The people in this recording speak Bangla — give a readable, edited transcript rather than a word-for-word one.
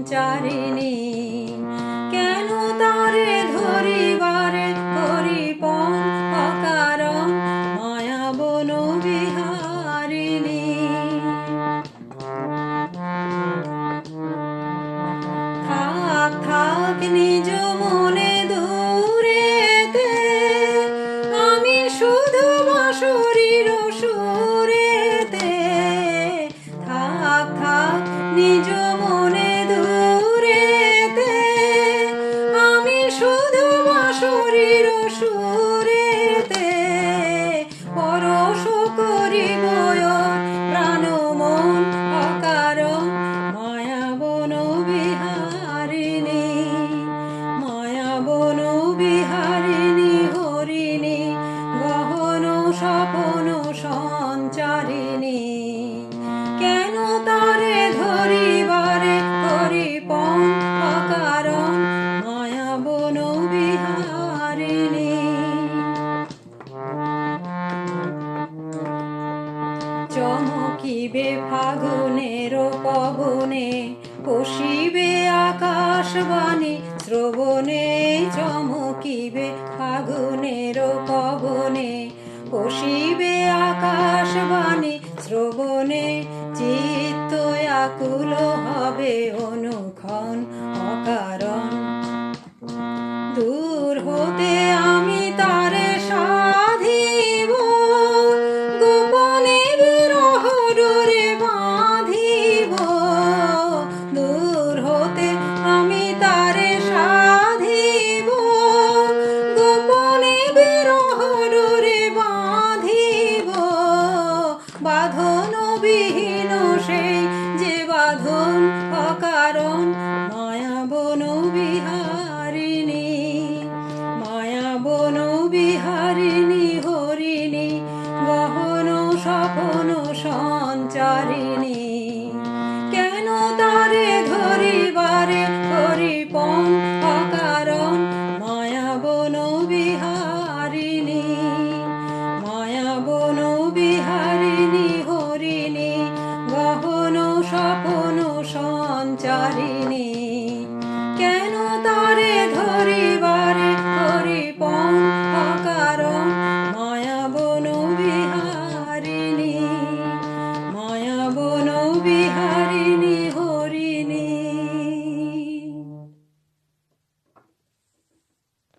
সঞ্চারিণী। কেন তারে ধরিবারে করিপন অকারণ মায়া বন বিহারিণী। থাক থাক নিজ মনে দূরেতে, আমি শুধু বাঁশরীর সুরেতে। থাক থাক নিজ মনে দূরেতে, আমি শুধু বাঁশরীর সুরেতে। পরশ করিব প্রাণ মন অকারণ মায়া বন বিহারিণী। মায়া বন বিহারিণী হরিণী গহন স্বপন সঞ্চারিণী। কেন তারে ধরিবারে করিপন অকারণ মায়া বন বিহারিণী। চমকিবে ফাগুনের পবনে, পশিবে আকাশবাণী শ্রবণে। চমকিবে ফাগুনের পবনে, পশিবে আকাশবাণী শ্রবণে। চিত্ত আকুল হবে অনুক্ষণ অকারণ, দূর হতে আমি তারে সাধিব। গোপনে বিরহ ডোরে বাঁধিব, দূর হতে আমি তারে সাধিব। গোপনে বিরহ ডোরে বাঁধিব, বাঁধন বিহীন সেই যে বাঁধন অকারণ মায়া বন বিহারিণী। মায়া বন বিহারিণী হরিণী গহন স্বপন সঞ্চারিণী। কেন তারে ধরিবারে করিপন অকারণ মায়া বন বিহারিণী। মায়া বন বিহারিণী হরিণী গহন স্বপন সঞ্চারিণী। কেন তারে ধরিবারে করিপন অকারণ মায়া বন বিহারিণী।